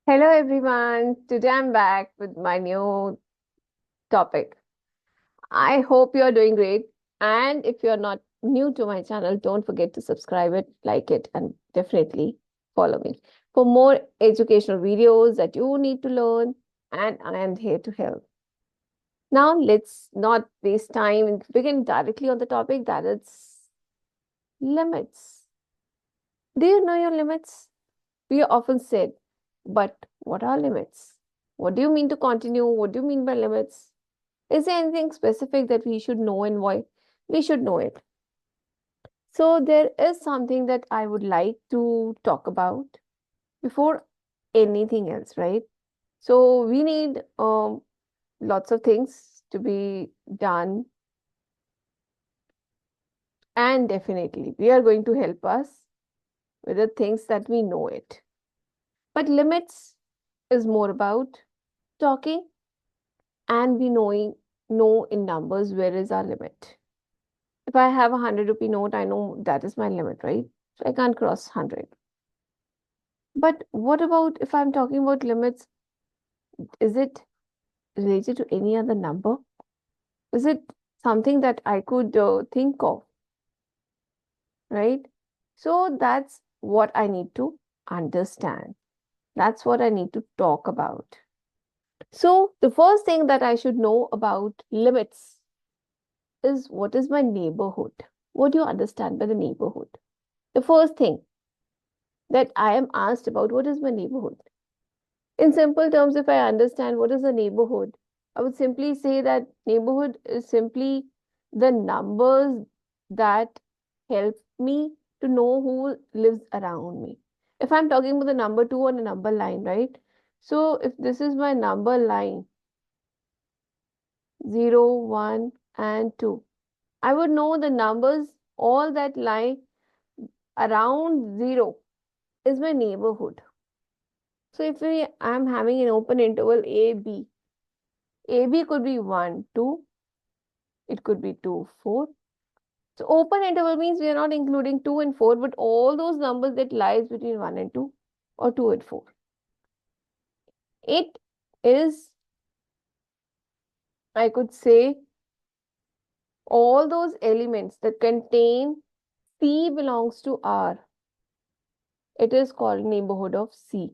Hello everyone. Today I'm back with my new topic. I hope you're doing great. And if you're not new to my channel, don't forget to subscribe it, like it, and definitely follow me for more educational videos that you need to learn. And I am here to help. Now, let's not waste time and begin directly on the topic that is limits. Do you know your limits? We are often said, but what are limits? What do you mean to continue? What do you mean by limits? Is there anything specific that we should know and why we should know it? So, there is something that I would like to talk about before anything else, right? So, we need lots of things to be done, and definitely we are going to help us with the things that we know it. But limits is more about talking and we know in numbers where is our limit. If I have a 100 rupee note, I know that is my limit, right? So I can't cross 100. But what about if I'm talking about limits? Is it related to any other number? Is it something that I could think of, right? So that's what I need to understand. That's what I need to talk about. So the first thing that I should know about limits is what is my neighborhood? What do you understand by the neighborhood? The first thing that I am asked about, what is my neighborhood? In simple terms, if I understand what is a neighborhood, I would simply say that neighborhood is simply the numbers that help me to know who lives around me. If I'm talking about the number two on a number line, right? So if this is my number line, 0, 1, and 2, I would know the numbers, all that lie around 0 is my neighborhood. So if I'm having an open interval AB could be 1, 2, it could be 2, 4. So open interval means we are not including 2 and 4, but all those numbers that lies between 1 and 2 or 2 and 4. It is, I could say, all those elements that contain C belongs to R. It is called neighborhood of C,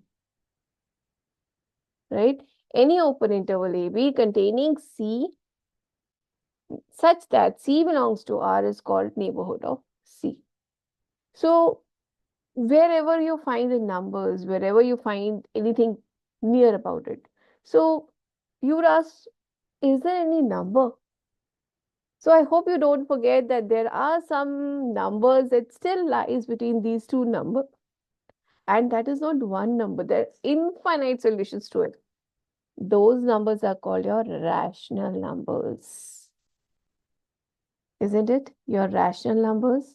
right? Any open interval AB containing C such that C belongs to R is called neighborhood of C. So wherever you find the numbers, wherever you find anything near about it. So you would ask, is there any number? So I hope you don't forget that there are some numbers that still lies between these two numbers. And that is not one number. There are infinite solutions to it. Those numbers are called your rational numbers. Isn't it? Your rational numbers?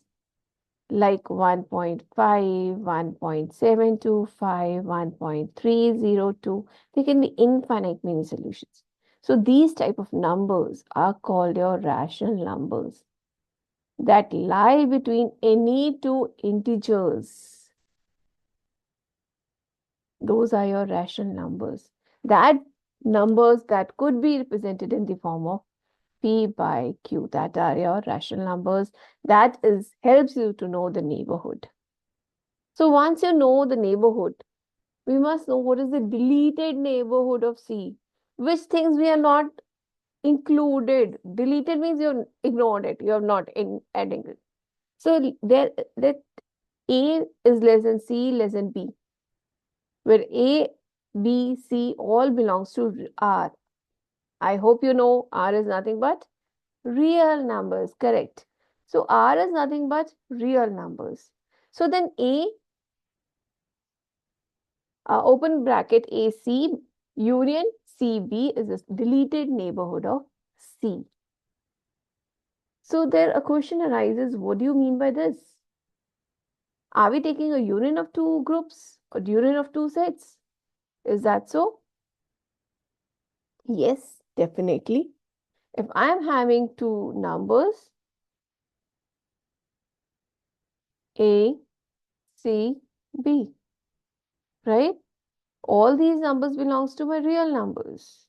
Like 1.5, 1.725, 1.302. They can be infinite many solutions. So these type of numbers are called your rational numbers that lie between any two integers. Those are your rational numbers. That numbers that could be represented in the form of P by Q. That are your rational numbers. That is helps you to know the neighborhood. So once you know the neighborhood, we must know what is the deleted neighborhood of C. Which things we are not included. Deleted means you ignored it. You have not adding it. So there that A is less than C less than B, where A, B, C all belongs to R. I hope you know R is nothing but real numbers. Correct. So R is nothing but real numbers. So then A open bracket AC union CB is a deleted neighborhood of C. So there a question arises, what do you mean by this? Are we taking a union of two groups or union of two sets? Is that so? Yes, definitely. If I am having two numbers A, C, B, right? All these numbers belongs to my real numbers.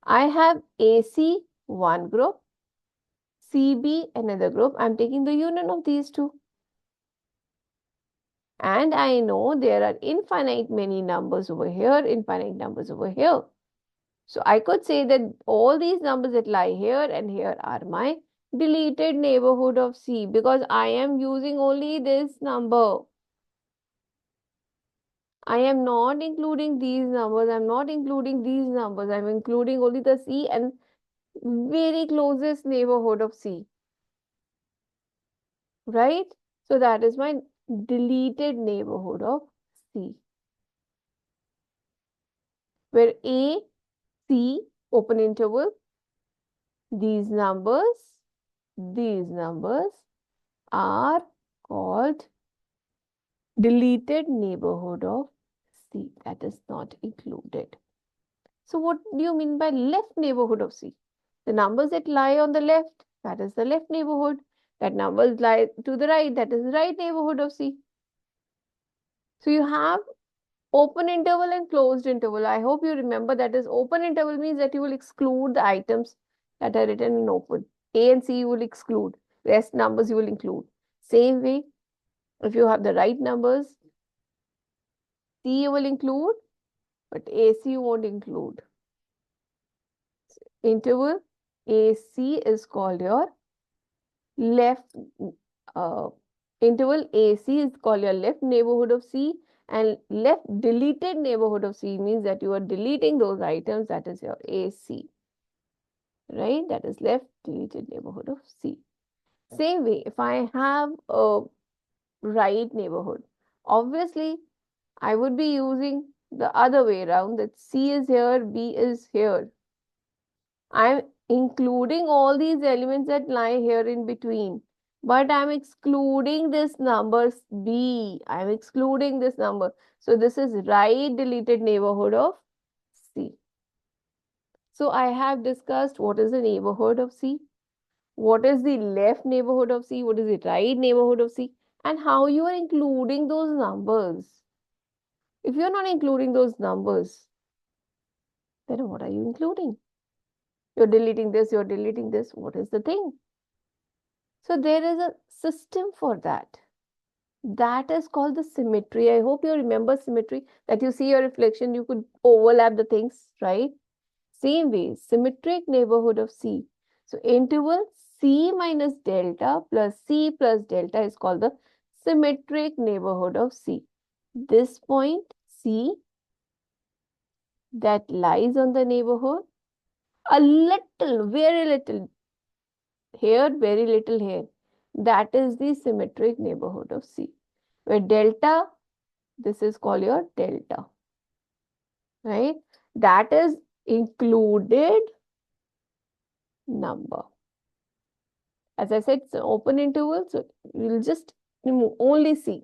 I have AC one group, CB another group. I'm taking the union of these two. And I know there are infinite many numbers over here, infinite numbers over here. So I could say that all these numbers that lie here and here are my deleted neighborhood of C, because I am using only this number. I am not including these numbers. I'm not including these numbers. I'm including only the C and very closest neighborhood of C. Right? So that is my deleted neighborhood of C, where A, C, open interval, these numbers, these numbers are called deleted neighborhood of C, that is not included. So what do you mean by left neighborhood of C? The numbers that lie on the left, that is the left neighborhood. That numbers lie to the right, that is the right neighborhood of C. So you have open interval and closed interval. I hope you remember that is open interval means that you will exclude the items that are written in open. A and C you will exclude. Rest numbers you will include. Same way, if you have the right numbers, C you will include, but AC you won't include. Interval AC is called your left interval AC is called your left neighborhood of C, and left deleted neighborhood of C means that you are deleting those items, that is your AC, right? That is left deleted neighborhood of C. Same way, if I have a right neighborhood, obviously I would be using the other way around, that C is here, B is here. I'm including all these elements that lie here in between, but I'm excluding this number B. I'm excluding this number. So this is right deleted neighborhood of C. So I have discussed what is the neighborhood of C, what is the left neighborhood of C, what is the right neighborhood of C, and how you are including those numbers. If you're not including those numbers, then what are you including? You're deleting this, you're deleting this. What is the thing? So there is a system for that. That is called the symmetry. I hope you remember symmetry, that you see your reflection, you could overlap the things, right? Same way, symmetric neighborhood of C. So interval C minus delta plus C plus delta is called the symmetric neighborhood of C. This point C that lies on the neighborhood, a little, very little here, very little here. That is the symmetric neighborhood of C. Where delta, this is called your delta, right? That is included number. As I said, it's an open interval, so we'll just remove only C.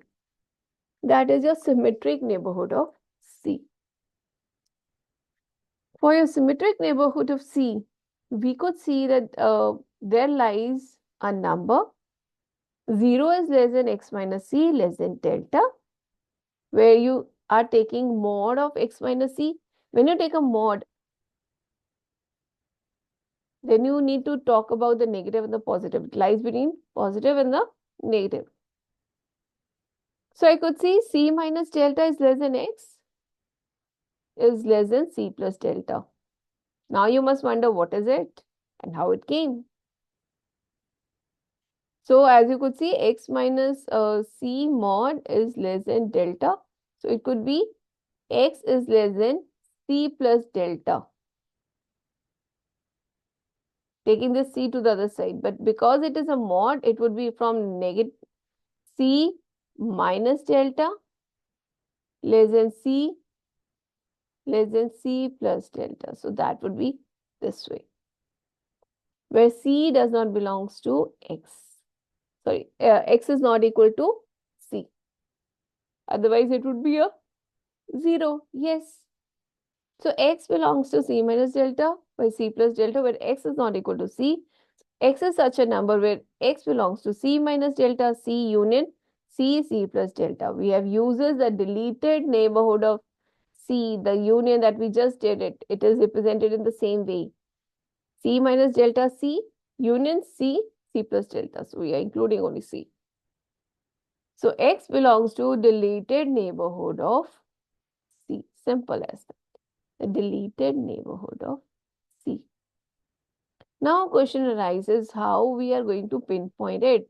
That is your symmetric neighborhood of C. For your symmetric neighborhood of C, we could see that there lies a number. 0 is less than x minus c less than delta, where you are taking mod of x minus c. When you take a mod, then you need to talk about the negative and the positive. It lies between positive and the negative. So I could see c minus delta is less than x is less than c plus delta. Now you must wonder what is it and how it came. So as you could see, x minus c mod is less than delta. So it could be x is less than c plus delta. Taking this c to the other side. But because it is a mod, it would be from negative c minus delta less than c less than c plus delta. So that would be this way, where c does not belongs to x. Sorry, x is not equal to c. Otherwise, it would be a 0. Yes. So x belongs to c minus delta by c plus delta, where x is not equal to c. X is such a number where x belongs to c minus delta, c union c, c plus delta. We have uses the deleted neighborhood of C, the union that we just did it is represented in the same way. C minus delta C, union C, C plus delta. So we are including only C. So X belongs to deleted neighborhood of C. Simple as that. The deleted neighborhood of C. Now question arises how we are going to pinpoint it.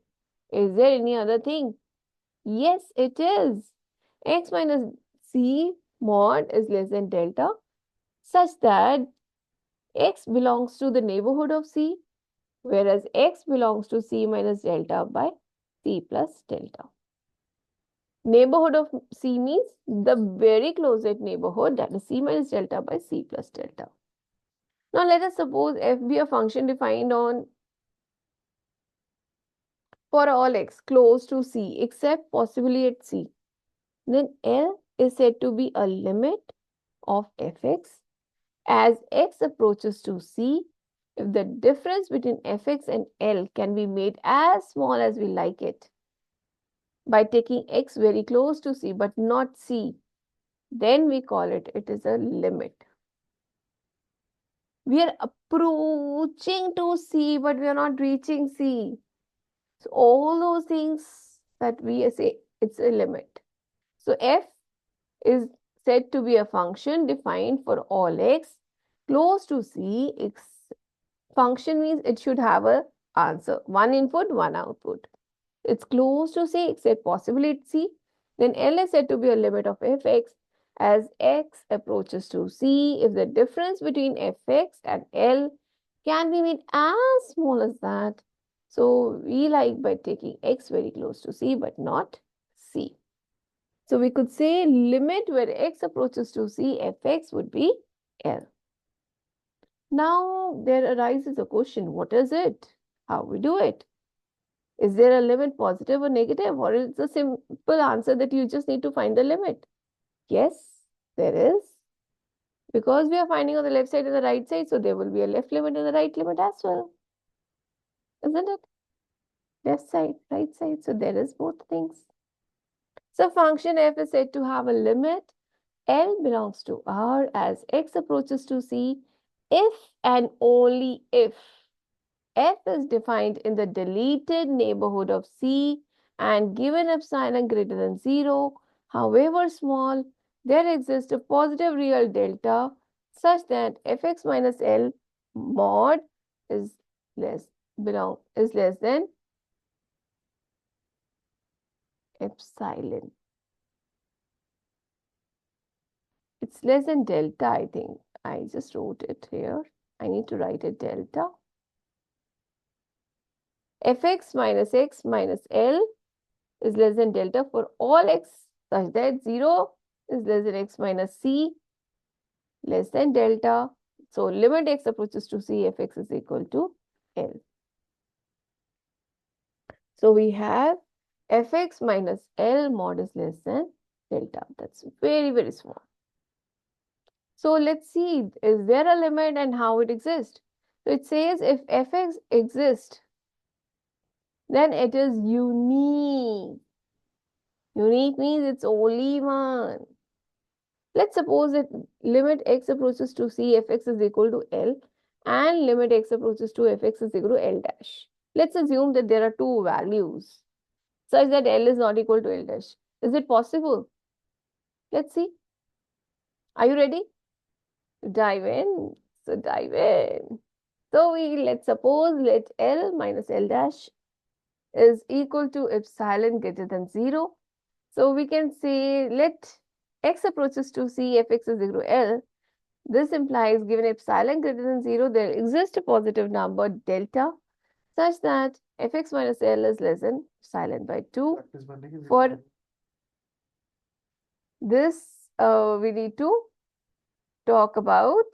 Is there any other thing? Yes, it is. X minus C mod is less than delta such that X belongs to the neighborhood of C, whereas X belongs to C minus delta by C plus delta. Neighborhood of C means the very closest neighborhood, that is C minus delta by C plus delta. Now let us suppose f be a function defined on for all x close to C except possibly at C. Then L is said to be a limit of fx as x approaches to C if the difference between fx and L can be made as small as we like it by taking x very close to C but not C, then we call it is a limit. We are approaching to C but we are not reaching C. So all those things that we say, it's a limit. So f is said to be a function defined for all x close to C. Function means it should have a answer, one input, one output. It's close to C except possibly it's C. Then L is said to be a limit of fx as x approaches to C if the difference between fx and L can be made as small as that. So we like by taking x very close to C but not C. So we could say limit where x approaches to C, fx would be L. Now there arises a question, what is it? How we do it? Is there a limit positive or negative, or is it a simple answer that you just need to find the limit? Yes, there is. Because we are finding on the left side and the right side, so there will be a left limit and a right limit as well. Isn't it? Left side, right side, so there is both things. So function f is said to have a limit. L belongs to R as x approaches to C if and only if f is defined in the deleted neighborhood of C and given epsilon greater than 0, however small, there exists a positive real delta such that fx minus L mod is less than epsilon. It's less than delta, I think. I just wrote it here. I need to write it delta. Fx minus x minus L is less than delta for all x such that 0 is less than x minus C less than delta. So limit x approaches to C, fx is equal to L. So we have fx minus L mod is less than delta. That's very, very small. So let's see, is there a limit and how it exists? So it says if fx exists, then it is unique. Unique means it's only one. Let's suppose that limit x approaches to C, fx is equal to L, and limit x approaches to fx is equal to L dash. Let's assume that there are two values such that L is not equal to L dash. Is it possible? Let's see. Are you ready? Dive in. So dive in. So let's suppose let L minus L dash is equal to epsilon greater than 0. So we can say let x approaches to C, fx is equal to L. This implies given epsilon greater than 0, there exists a positive number delta such that fx minus L is less than epsilon by 2. For this, we need to talk about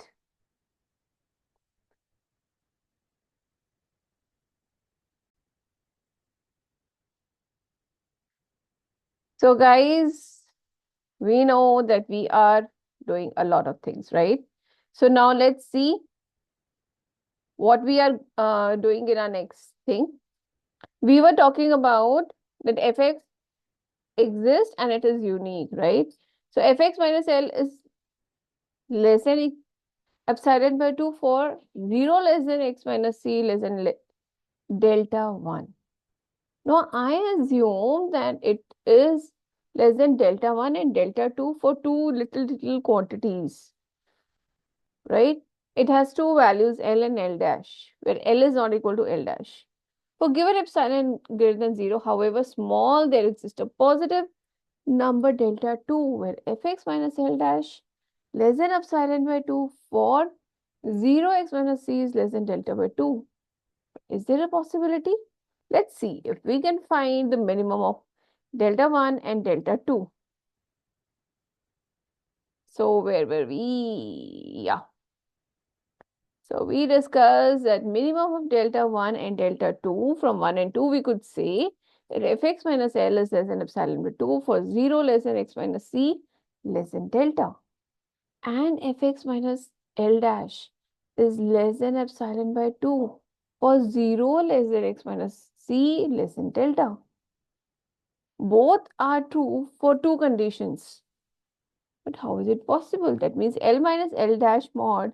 so guys, we know that we are doing a lot of things, right? So now let's see what we are doing in our next thing. We were talking about that fx exists and it is unique, right? So fx minus L is less than epsilon by 2 for 0 less than x minus c less than delta 1. Now I assume that it is less than delta 1 and delta 2 for two little quantities, right? It has two values L and L dash, where L is not equal to L dash. For given epsilon greater than 0, however small, there exists a positive number delta 2, where fx minus L dash less than epsilon by 2 for 0x minus c is less than delta by 2. Is there a possibility? Let's see if we can find the minimum of delta 1 and delta 2. So where were we? Yeah. So we discussed that minimum of delta 1 and delta 2. From 1 and 2, we could say that fx minus L is less than epsilon by 2 for 0 less than x minus c less than delta. And fx minus L dash is less than epsilon by 2 for 0 less than x minus c less than delta. Both are true for two conditions. But how is it possible? That means L minus L dash mod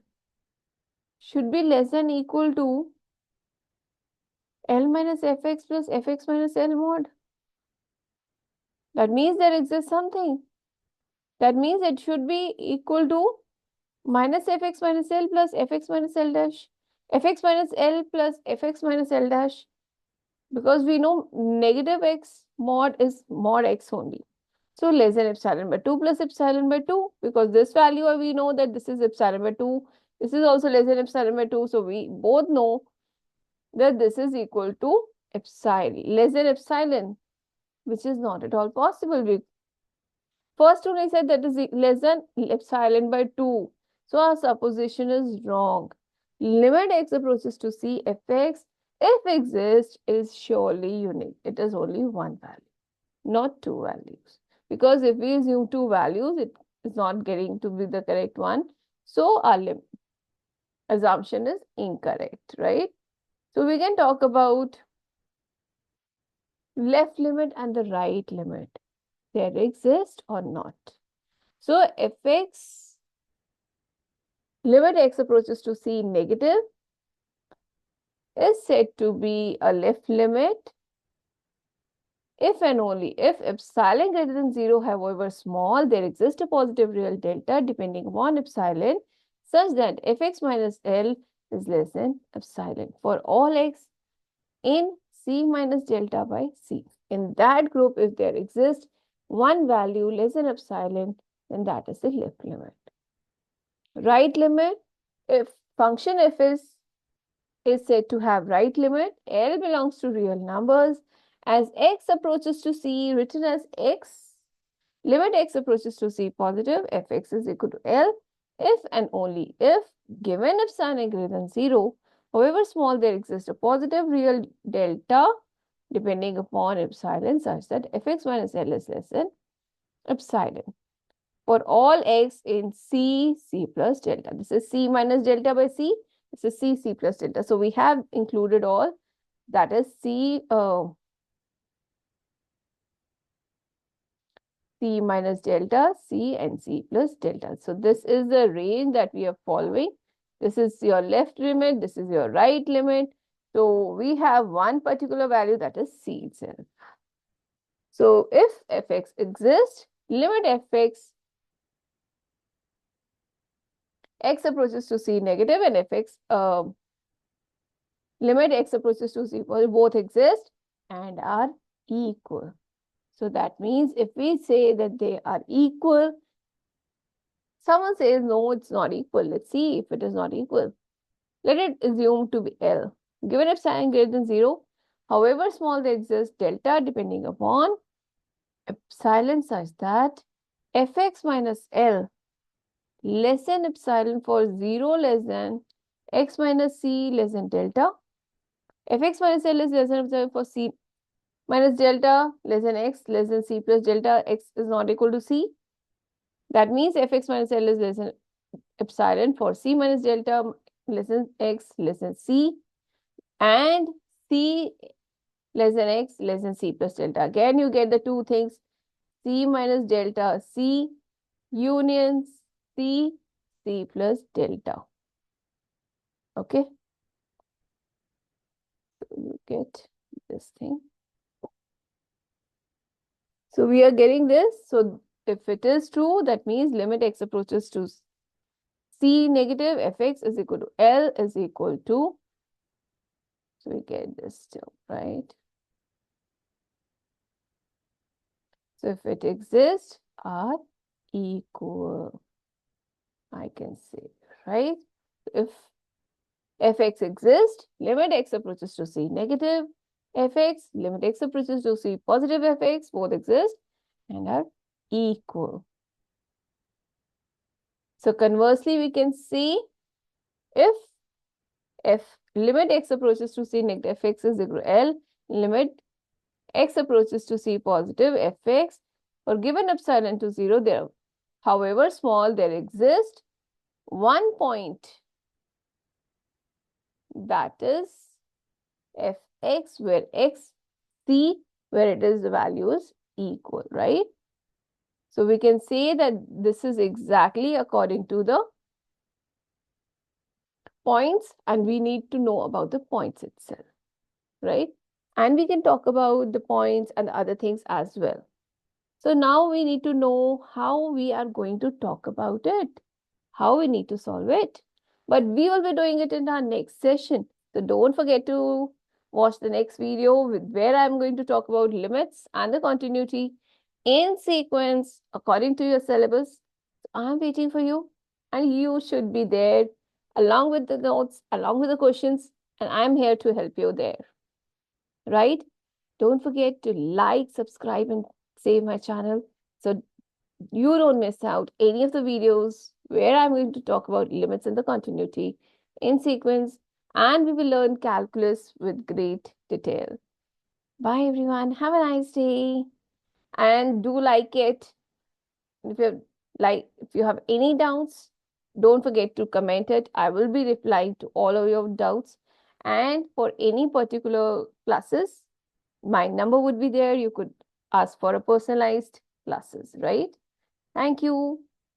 should be less than equal to L minus fx plus fx minus L mod. That means there exists something. That means it should be equal to minus fx minus L plus fx minus L dash. Fx minus L plus fx minus L dash. Because we know negative x mod is mod x only. So less than epsilon by 2 plus epsilon by 2. Because this value we know that this is epsilon by 2. This is also less than epsilon by 2. So we both know that this is equal to epsilon, less than epsilon, which is not at all possible. First one I said that is less than epsilon by 2. So our supposition is wrong. Limit x approaches to c fx, if exists, is surely unique. It is only one value, not two values. Because if we assume two values, it is not getting to be the correct one. So our assumption is incorrect, right? So we can talk about left limit and the right limit. They exist or not. So fx, limit x approaches to c negative, is said to be a left limit if and only if epsilon greater than 0, however small, there exists a positive real delta depending upon epsilon such that fx minus L is less than epsilon for all x in c minus delta by c. In that group, if there exists one value less than epsilon, then that is the left limit. Right limit, if function f is said to have right limit, L belongs to real numbers. As x approaches to c, written as x, limit x approaches to c positive, fx is equal to L, if and only if, given epsilon greater than 0, however small, there exists a positive real delta depending upon epsilon such that fx minus L is less than epsilon. For all x in c, c plus delta. This is c minus delta by c. This is c, c plus delta. So we have included all, that is c minus delta, c and c plus delta. So this is the range that we are following. This is your left limit, this is your right limit. So we have one particular value, that is c itself. So if fx exists, limit fx, x approaches to c negative and fx limit x approaches to c both exist and are equal. So that means if we say that they are equal, someone says no, it's not equal. Let's see if it is not equal. Let it assume to be L. Given epsilon greater than 0, however small they exist, delta depending upon epsilon such that fx minus L less than epsilon for 0 less than x minus c less than delta. Fx minus L is less than epsilon for c minus delta less than x less than c plus delta, x is not equal to c. That means fx minus L is less than epsilon for c minus delta less than x less than c and c less than x less than c plus delta. Again, you get the two things, c minus delta c union c c plus delta. Okay, so you get this thing. So we are getting this. So if it is true, that means limit x approaches to c negative, fx is equal to L is equal to, so we get this term, right? So if it exists, are equal, I can say, right? If fx exists, limit x approaches to c negative, fx, limit x approaches to c positive fx, both exist and are equal. So conversely, we can see if limit x approaches to c negative fx is equal to L, limit x approaches to c positive fx, for given epsilon to 0, there, however small, there exists one point, that is fx, where x, c, where it is the values equal, right? So we can say that this is exactly according to the points, and we need to know about the points itself, right? And we can talk about the points and the other things as well. So now we need to know how we are going to talk about it, how we need to solve it. But we will be doing it in our next session. So don't forget to watch the next video with where I'm going to talk about limits and the continuity in sequence according to your syllabus. So I'm waiting for you, and you should be there along with the notes, along with the questions, and I'm here to help you there, right? Don't forget to like, subscribe, and save my channel so you don't miss out any of the videos where I'm going to talk about limits and the continuity in sequence, and we will learn calculus with great detail. Bye everyone. Have a nice day, and do like it. If you have any doubts, don't forget to comment it. I will be replying to all of your doubts. And for any particular classes, my number would be there. You could ask for a personalized classes, right? Thank you.